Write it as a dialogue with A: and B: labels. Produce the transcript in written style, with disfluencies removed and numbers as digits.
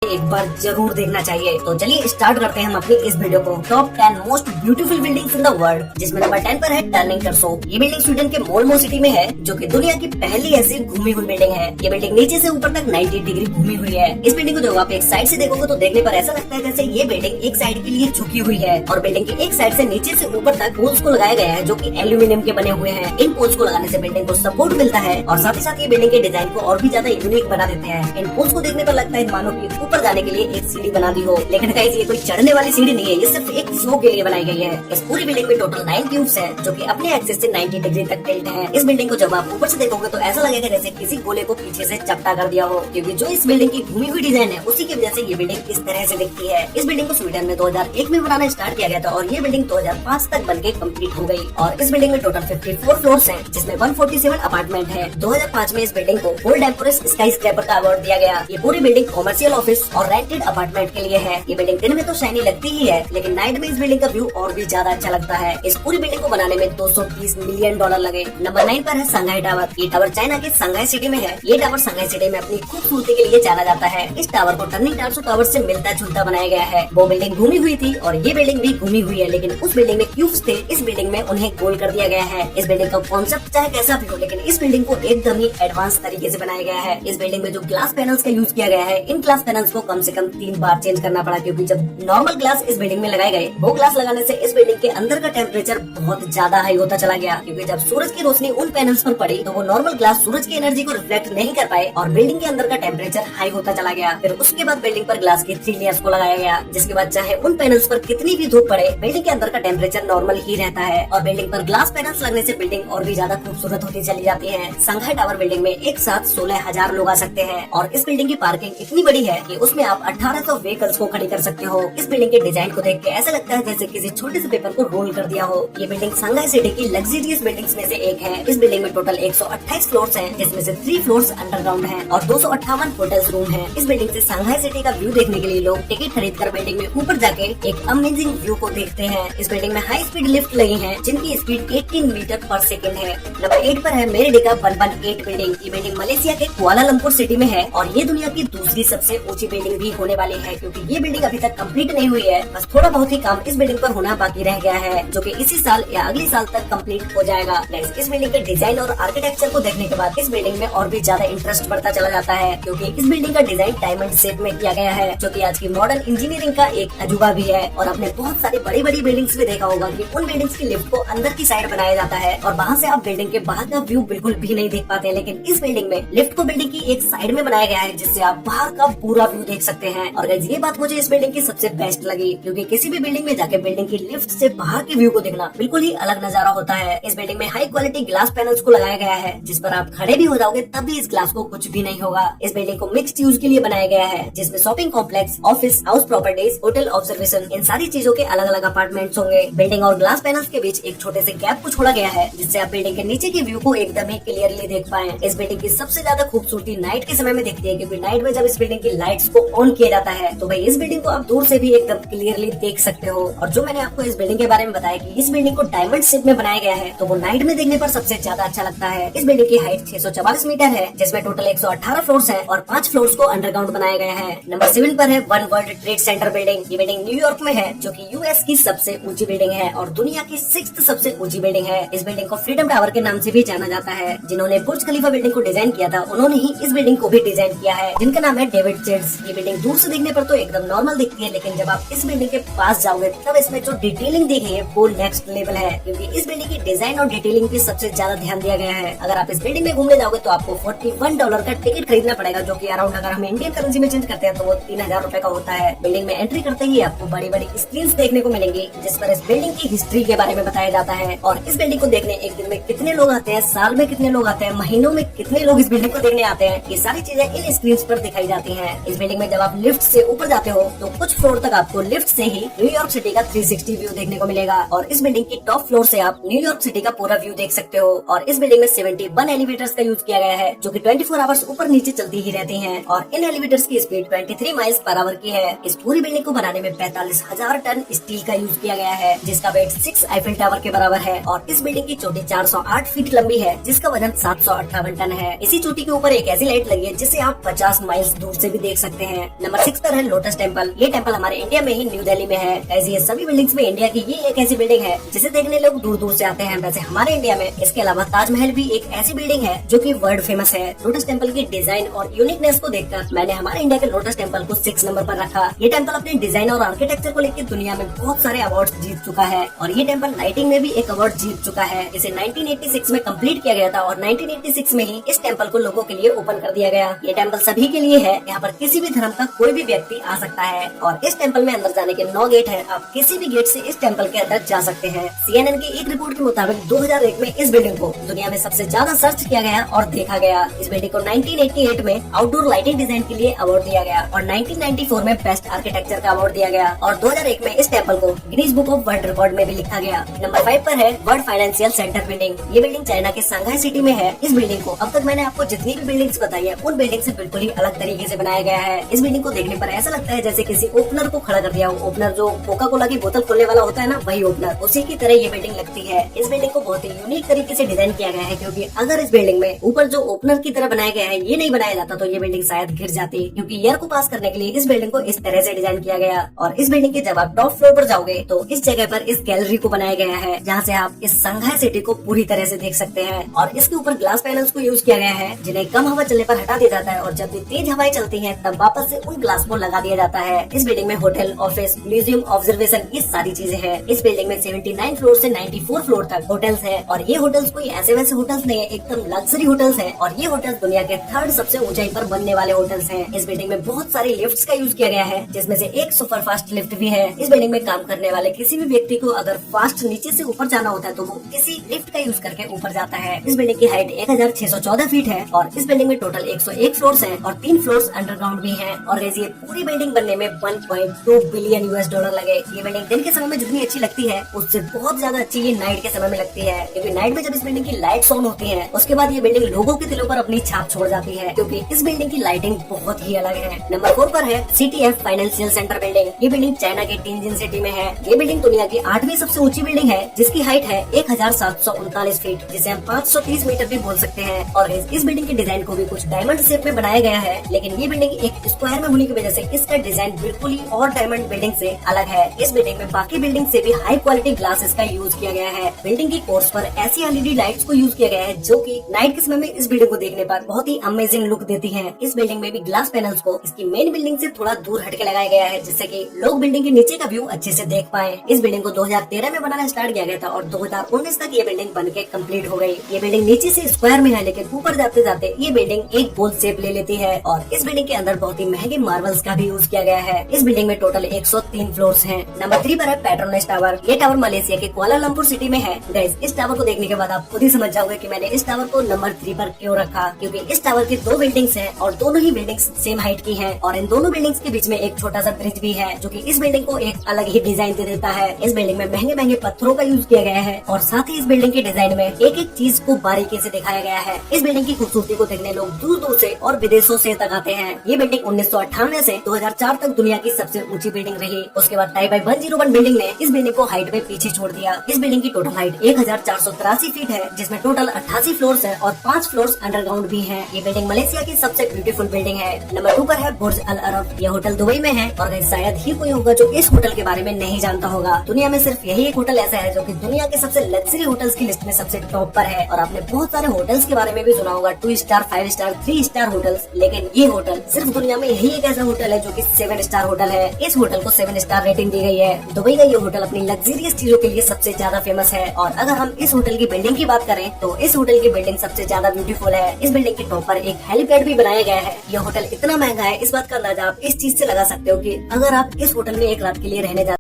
A: एक बार जरूर देखना चाहिए। तो चलिए स्टार्ट करते हैं हम अपनी इस वीडियो को। Top 10 most beautiful buildings in the world, जिसमें नंबर 10 पर है टर्निंग टर्सो। ये बिल्डिंग स्वीडन के मोल्मो सिटी में है, जो कि दुनिया की पहली ऐसी घूमी हुई बिल्डिंग है। ये बिल्डिंग नीचे से ऊपर तक 90 डिग्री घूमी हुई है। इस बिल्डिंग को जब आप एक साइड से देखोगे तो देखने पर ऐसा लगता है जैसे ये बिल्डिंग एक साइड के लिए झुकी हुई है और बिल्डिंग की एक साइड से नीचे से ऊपर तक पोल्स को लगाया गया है, जो कि एल्यूमिनियम के बने हुए हैं। इन पोल्स को लगाने से बिल्डिंग को सपोर्ट मिलता है और साथ ही साथ ये बिल्डिंग के डिजाइन को और भी ज्यादा यूनिक बना देते हैं। इन पोल्स को देखने पर लगता है मानो कि ऊपर जाने के लिए एक सीढ़ी बना दी हो, लेकिन गाइस ये कोई चढ़ने वाली सीढ़ी नहीं है, ये सिर्फ एक शो के लिए बनाई गई है। इस पूरी बिल्डिंग में टोटल 9 ट्यूब्स हैं, जो कि अपने एक्सिस से 90 डिग्री तक टिल्ट हैं। इस बिल्डिंग को जब आप ऊपर से देखोगे तो ऐसा लगेगा जैसे किसी गोले को पीछे से चपटा कर दिया हो, क्योंकि जो इस बिल्डिंग की घूमी हुई डिजाइन है उसी की वजह से ये बिल्डिंग इस तरह से दिखती है। इस बिल्डिंग को स्वीडन में 2001 में बनाना स्टार्ट किया गया था और ये बिल्डिंग 2005 तक बनके कंप्लीट हो गई। और इस बिल्डिंग में टोटल 54 फ्लोर्स हैं, जिसमें 147 अपार्टमेंट है। 2005 में इस बिल्डिंग को गोल्ड एम्प्रेस स्काई स्क्रैपर का अवार्ड दिया गया। ये पूरी बिल्डिंग कॉमर्शियल ऑफिस और रेंटेड अपार्टमेंट के लिए है। ये बिल्डिंग दिन में तो शाइनी लगती ही है, लेकिन नाइट में इस बिल्डिंग का व्यू और भी ज्यादा अच्छा लगता है। इस पूरी बिल्डिंग को बनाने में $230 मिलियन लगे। नंबर 9 पर है संघाई टावर। ये टावर चाइना के संघाई सिटी में है। ये टावर संघाई सिटी में अपनी खूबसूरती के लिए जाना जाता है। इस टावर को टर्निंग टर्सो टावर से मिलता जुलता बनाया गया है। वो बिल्डिंग घूमी हुई थी और ये बिल्डिंग भी घूमी हुई है, लेकिन उस बिल्डिंग में क्यूब्स थे, इस बिल्डिंग में उन्हें गोल कर दिया गया है। इस बिल्डिंग का कॉन्सेप्ट चाहे कैसा भी हो, लेकिन इस बिल्डिंग को एकदम ही एडवांस तरीके से बनाया गया है। इस बिल्डिंग में जो ग्लास पैनल्स का यूज किया गया है, इन ग्लास पैनल्स को कम से कम 3 बार चेंज करना पड़ा, क्योंकि जब नॉर्मल ग्लास इस बिल्डिंग में लगाए गए, वो ग्लास लगाने से इस बिल्डिंग के अंदर का टेम्परेचर बहुत ज्यादा हाई होता चला गया, क्योंकि जब सूरज की रोशनी उन पैनल्स पर पड़ी तो वो नॉर्मल ग्लास सूरज की एनर्जी को रिफ्लेक्ट नहीं कर पाए और बिल्डिंग के अंदर का टेम्परेचर हाई होता चला गया। फिर उसके बाद बिल्डिंग पर ग्लास की 3 लेयर्स को लगाया गया, जिसके बाद चाहे उन पैनल्स पर कितनी भी धूप पड़े, बिल्डिंग के अंदर का टेम्परेचर नॉर्मल ही रहता है। और बिल्डिंग पर ग्लास पैनल्स लगने से बिल्डिंग और भी ज्यादा खूबसूरत होती चली जाती है। संघाई टावर बिल्डिंग में एक साथ 16,000 लोग आ सकते हैं और इस बिल्डिंग की पार्किंग इतनी बड़ी है कि उसमें आप 1800 व्हीकल्स को खड़ी कर सकते हो। इस बिल्डिंग के डिजाइन को देख के ऐसा लगता है जैसे किसी छोटे से पेपर को रोल कर दिया हो। ये बिल्डिंग संघाई सिटी की लग्जरियस बिल्डिंग्स में से एक है। इस बिल्डिंग में टोटल 128 फ्लोर्स हैं, जिसमें से 3 फ्लोर्स अंडरग्राउंड हैं और 258 होटल्स रूम हैं। इस बिल्डिंग से संघाई सिटी का व्यू देखने के लिए लोग टिकट खरीद कर बिल्डिंग में ऊपर जाके एक अमेजिंग व्यू को देखते हैं। इस बिल्डिंग में हाई स्पीड लिफ्ट लगी है, जिनकी स्पीड 18 मीटर पर सेकेंड है। नंबर 8 पर है मेरिडिका 118 बिल्डिंग। ये बिल्डिंग मलेशिया के कुआलालंपुर सिटी में है और ये दुनिया की दूसरी सबसे ऊंची बिल्डिंग भी होने वाली है, क्योंकि ये बिल्डिंग अभी तक कंप्लीट नहीं हुई है। बस थोड़ा बहुत ही काम इस बिल्डिंग पर होना बाकी रह गया है, जो कि इसी साल या अगले साल तक कंप्लीट हो जाएगा। इस बिल्डिंग के डिजाइन और आर्किटेक्चर को देखने के बाद इस बिल्डिंग में और भी ज्यादा इंटरेस्ट बढ़ता चला जाता है, क्योंकि इस बिल्डिंग का डिजाइन डायमंड शेप में किया गया है, जो कि आज की मॉडर्न इंजीनियरिंग का एक अजूबा भी है। और आपने बहुत सारी बड़ी बड़ी बिल्डिंग्स में देखा होगा कि उन बिल्डिंग्स की लिफ्ट को अंदर की साइड बनाया जाता है और वहाँ से आप बिल्डिंग के बाहर का व्यू बिल्कुल भी नहीं देख पाते, लेकिन इस बिल्डिंग में लिफ्ट को बिल्डिंग की एक साइड में बनाया गया है, जिससे आप बाहर का पूरा व्यू देख सकते हैं। और ये बात मुझे इस बिल्डिंग की सबसे बेस्ट लगी, क्योंकि किसी भी बिल्डिंग में जाके बिल्डिंग की लिफ्ट से बाहर के व्यू को देखना बिल्कुल ही अलग नजारा होता है। इस बिल्डिंग में हाई क्वालिटी ग्लास पैनल्स को लगाया गया है, जिस पर आप खड़े भी हो जाओगे तब भी इस ग्लास को कुछ भी नहीं होगा। इस बिल्डिंग को मिक्स्ड यूज के लिए बनाया गया है, जिसमें shopping complex, office, house properties, hotel observation, इन सारी चीजों के अलग अलग अपार्टमेंट्स होंगे। बिल्डिंग और ग्लास पैनल्स के बीच एक छोटे से गैप को छोड़ा गया है, जिससे आप बिल्डिंग के नीचे के व्यू को एकदम ही क्लियरली देख पाए। इस बिल्डिंग की सबसे ज्यादा खूबसूरती नाइट के समय में दिखती है, क्योंकि नाइट में जब इस बिल्डिंग की लाइट्स को ऑन किया जाता है तो भाई इस बिल्डिंग को आप दूर से भी एकदम क्लियरली देख सकते हो। और जो मैंने आपको इस बिल्डिंग के बारे में बताया कि इस बिल्डिंग को डायमंड शेप में बनाया गया है, तो वो नाइट में देखने पर सबसे ज्यादा अच्छा लगता है। इस बिल्डिंग की हाइट 644 मीटर है, जिसमें टोटल 118 फ्लोर्स है और 5 फ्लोर्स को अंडरग्राउंड बनाया गया है। नंबर 7 पर है one world trade centre building. ये बिल्डिंग न्यूयॉर्क में है, जो कि यूएस की सबसे ऊंची बिल्डिंग है और दुनिया की 6th सबसे ऊंची बिल्डिंग है। इस बिल्डिंग को फ्रीडम टावर के नाम से भी जाना जाता है। जिन्होंने बुर्ज खलीफा बिल्डिंग को डिजाइन किया था, उन्होंने ही इस बिल्डिंग को भी डिजाइन किया है, जिनका नाम है डेविड चेड्स। ये बिल्डिंग दूर से देखने पर तो एकदम नॉर्मल दिखती है, लेकिन जब आप इस बिल्डिंग के पास जाओगे तब इसमें जो डिटेलिंग देखी है वो नेक्स्ट लेवल है, क्योंकि इस बिल्डिंग की डिजाइन और डिटेलिंग पे सबसे ज्यादा ध्यान दिया गया है। अगर आप इस बिल्डिंग में घूमने जाओगे तो आपको $41 का टिकट खरीदना पड़ेगा, जो कि अराउंड अगर हम इंडियन करेंसी में चेंज करते हैं तो वो 3000 रुपए का होता है। बिल्डिंग में एंट्री करते ही आपको बड़ी बड़ी स्क्रीन देखने को मिलेंगी, जिस पर इस बिल्डिंग की हिस्ट्री के बारे में बताया जाता है। और इस बिल्डिंग को देखने एक दिन में कितने लोग आते हैं, साल में कितने लोग आते हैं, महीनों में कितने लोग इस बिल्डिंग को देखने आते हैं, ये सारी चीजें इन स्क्रीन पर दिखाई जाती है। इस बिल्डिंग में जब आप लिफ्ट से ऊपर जाते हो तो कुछ फ्लोर तक आपको लिफ्ट से ही न्यूयॉर्क सिटी का 360 व्यू देखने को मिलेगा और इस बिल्डिंग की टॉप फ्लोर से आप न्यूयॉर्क सिटी का पूरा व्यू देख सकते हो। और इस बिल्डिंग में 71 एलिवेटर्स का यूज किया गया है, जो कि 24 आवर्स ऊपर नीचे चलती ही रहती हैं और इन एलिवेटर्स की स्पीड 23 माइल्स पर आवर की है। इस पूरी बिल्डिंग को बनाने में 45,000 टन स्टील का यूज किया गया है, जिसका वेट 6 आईफिल टावर के बराबर है। और इस बिल्डिंग की चोटी 408 फीट लंबी है, जिसका वजन 758 टन है। इसी चोटी के ऊपर एक ऐसी लाइट लगी है जिसे आप 50 माइल्स दूर से भी देख सकते सकते हैं। नंबर 6 पर है लोटस टेम्पल। ये टेम्पल हमारे इंडिया में ही न्यू दिल्ली में है। ऐसी ये सभी बिल्डिंग्स में इंडिया की ये एक ऐसी बिल्डिंग है जिसे देखने लोग दूर दूर से आते हैं। वैसे हमारे इंडिया में इसके अलावा ताजमहल भी एक ऐसी बिल्डिंग है जो कि वर्ल्ड फेमस है। लोटस टेम्पल की डिजाइन और यूनिकनेस को देखकर मैंने हमारे इंडिया के लोटस टेम्पल को 6 नंबर पर रखा। ये टेम्पल अपने डिजाइन और आर्किटेक्चर को लेकर दुनिया में बहुत सारे अवार्ड जीत चुका है और ये टेम्पल लाइटिंग में भी एक अवार्ड जीत चुका है। इसे 1986 में कंप्लीट किया गया था और 1986 में ही इस टेम्पल को लोगों के लिए ओपन कर दिया गया। ये टेम्पल सभी के लिए है। यहाँ पर किसी भी धर्म का कोई भी व्यक्ति आ सकता है और इस टेम्पल में अंदर जाने के 9 गेट है। आप किसी भी गेट से इस टेम्पल के अंदर जा सकते हैं। CNN की एक रिपोर्ट के मुताबिक 2001 में इस बिल्डिंग को दुनिया में सबसे ज्यादा सर्च किया गया और देखा गया। इस बिल्डिंग को 1988 में आउटडोर लाइटिंग डिजाइन के लिए अवार्ड दिया गया और 1994 में बेस्ट आर्किटेक्चर का अवार्ड दिया गया और 2001 में इस टेम्पल को Guinness book of world record में भी लिखा गया। नंबर 5 पर है वर्ल्ड फाइनेंशियल सेंटर बिल्डिंग। ये बिल्डिंग चाइना के सांघाई सिटी में है। इस बिल्डिंग को अब तक मैंने आपको जितनी भी बिल्डिंग्स बताई है उन बिल्डिंग से बिल्कुल ही अलग तरीके से बनाया गया है। इस बिल्डिंग को देखने पर ऐसा लगता है जैसे किसी ओपनर को खड़ा कर दिया हो। ओपनर जो कोका कोला की बोतल खोलने वाला होता है ना, वही ओपनर, उसी की तरह ये बिल्डिंग लगती है। इस बिल्डिंग को बहुत ही यूनिक तरीके से डिजाइन किया गया है क्योंकि अगर इस बिल्डिंग में ऊपर जो ओपनर की तरह बनाया गया है ये नहीं बनाया जाता तो ये बिल्डिंग शायद गिर जाती, क्योंकि एयर को पास करने के लिए इस बिल्डिंग को इस तरह से डिजाइन किया गया। और इस बिल्डिंग के जब आप टॉप फ्लोर पर जाओगे तो इस जगह पर इस गैलरी को बनाया गया है जहाँ से आप इस सांघाई सिटी को पूरी तरह से देख सकते हैं। और इसके ऊपर ग्लास पैनल्स को यूज किया गया है जिन्हें कम हवा चलने पर हटा दिया जाता है और जब भी तेज हवाएं चलती हैं तब वापस से उन ग्लास को लगा दिया जाता है। इस बिल्डिंग में होटल, ऑफिस, म्यूजियम, ऑब्जर्वेशन ये सारी चीजें हैं। इस बिल्डिंग में 79 फ्लोर से 94 फ्लोर तक होटल्स है और ये होटल्स कोई ऐसे वैसे होटल्स नहीं है, एकदम लग्जरी होटल्स है और ये होटल्स दुनिया के 3rd सबसे ऊंचाई पर बनने वाले होटल्स हैं। इस बिल्डिंग में बहुत सारी लिफ्ट्स का यूज किया गया है जिसमें से एक सुपर फास्ट लिफ्ट भी है। इस बिल्डिंग में काम करने वाले किसी भी व्यक्ति को अगर फास्ट नीचे से ऊपर जाना होता है तो वो किसी लिफ्ट का यूज करके ऊपर जाता है। इस बिल्डिंग की हाइट 1614 फीट है और इस बिल्डिंग में टोटल 101 फ्लोर्स हैं और 3 फ्लोर्स अंडरग्राउंड भी हैं। और ये पूरी बिल्डिंग बनने में 1.2 बिलियन $US लगे। ये बिल्डिंग दिन के समय में जितनी अच्छी लगती है उससे बहुत ज्यादा अच्छी ये नाइट के समय में लगती है, क्योंकि नाइट में जब इस बिल्डिंग की लाइट्स ऑन होती है उसके बाद ये बिल्डिंग लोगों के दिलों पर अपनी छाप छोड़ जाती है, क्योंकि इस बिल्डिंग की लाइटिंग बहुत ही अलग है। नंबर 4 पर है CTF फाइनेंशियल सेंटर बिल्डिंग। ये बिल्डिंग चाइना के टिनजिन सिटी में है। ये बिल्डिंग दुनिया की 8वीं सबसे ऊंची बिल्डिंग है जिसकी हाइट है 1739 फीट, जिसे हम 530 मीटर भी बोल सकते हैं। और इस बिल्डिंग के डिजाइन को भी कुछ डायमंड शेप में बनाया गया है, लेकिन ये बिल्डिंग एक स्क्वायर में होने की वजह से इसका डिजाइन बिल्कुल ही और डायमंड बिल्डिंग से अलग है। इस बिल्डिंग में बाकी बिल्डिंग से भी हाई क्वालिटी ग्लासेस का यूज किया गया है। बिल्डिंग की कोर्स पर ऐसी LED लाइट्स को यूज किया गया है जो कि नाइट के समय में इस बिल्डिंग को देखने पर बहुत ही अमेजिंग लुक देती है। इस बिल्डिंग में भी ग्लास पैनल्स को इसकी मेन बिल्डिंग से थोड़ा दूर हटके लगाया गया है जिससे कि लोग बिल्डिंग के नीचे का व्यू अच्छे से देख पाए। इस बिल्डिंग को 2013 में बनाना स्टार्ट किया गया था और 2019 तक ये बिल्डिंग बनके कंप्लीट हो गई। ये बिल्डिंग नीचे से स्क्वायर में है लेकिन ऊपर जाते जाते ये बिल्डिंग एक गोल शेप ले लेती है और इस बिल्डिंग के अंदर बहुत ही महंगे मार्बल्स का भी यूज किया गया है। इस बिल्डिंग में टोटल 103 फ्लोर्स हैं। नंबर 3 पर है पेट्रोनस टावर। ये टावर मलेशिया के कुआलालंपुर सिटी में है। गाइस, इस टावर को देखने के बाद आप खुद ही समझ जाओगे कि मैंने इस टावर को नंबर 3 पर क्यों रखा, क्योंकि इस टावर की 2 बिल्डिंग्स हैं और दोनों ही बिल्डिंग्स सेम हाइट की हैं और इन दोनों बिल्डिंग्स के बीच में एक छोटा सा ब्रिज भी है जो कि इस बिल्डिंग को एक अलग ही डिजाइन दे देता है। इस बिल्डिंग में महंगे महंगे पत्थरों का यूज किया गया है और साथ ही इस बिल्डिंग के डिजाइन में एक एक चीज को बारीकी से दिखाया गया है। इस बिल्डिंग की खूबसूरती को देखने लोग दूर दूर से और विदेशों से तक आते हैं। ये बिल्डिंग 1998 से 2004 तक दुनिया की सबसे ऊंची बिल्डिंग रही। उसके बाद टाइबाई 101 बिल्डिंग ने इस बिल्डिंग को हाइट में पीछे छोड़ दिया। इस बिल्डिंग की टोटल हाइट 1483 फीट है जिसमें टोटल 88 फ्लोर्स है और 5 फ्लोर्स अंडरग्राउंड भी हैं। ये बिल्डिंग मलेशिया की सबसे ब्यूटीफुल बिल्डिंग है। नंबर 2 पर है बुर्ज अल अरब। ये होटल दुबई में है और शायद ही कोई होगा जो इस होटल के बारे में नहीं जानता होगा। दुनिया में सिर्फ यही एक होटल ऐसा है जो कि दुनिया के सबसे लग्जरी होटल्स की लिस्ट में सबसे टॉप पर है। और आपने बहुत सारे होटल्स के बारे में भी सुना होगा, 2 स्टार, 5 स्टार, 3 स्टार होटल्स, लेकिन ये होटल सिर्फ दुनिया में यही एक ऐसा होटल है जो कि 7 स्टार होटल है। इस होटल को 7 स्टार रेटिंग दी गई है। दुबई का ये होटल अपनी लग्जरियस चीजों के लिए सबसे ज्यादा फेमस है। और अगर हम इस होटल की बिल्डिंग की बात करें तो इस होटल की बिल्डिंग सबसे ज्यादा ब्यूटीफुल है। इस बिल्डिंग के टॉप पर एक हेलीपैड भी बनाया गया है। यह होटल इतना महंगा है, इस बात का अंदाजा आप इस चीज से लगा सकते हो कि अगर आप इस होटल में एक रात के लिए रहने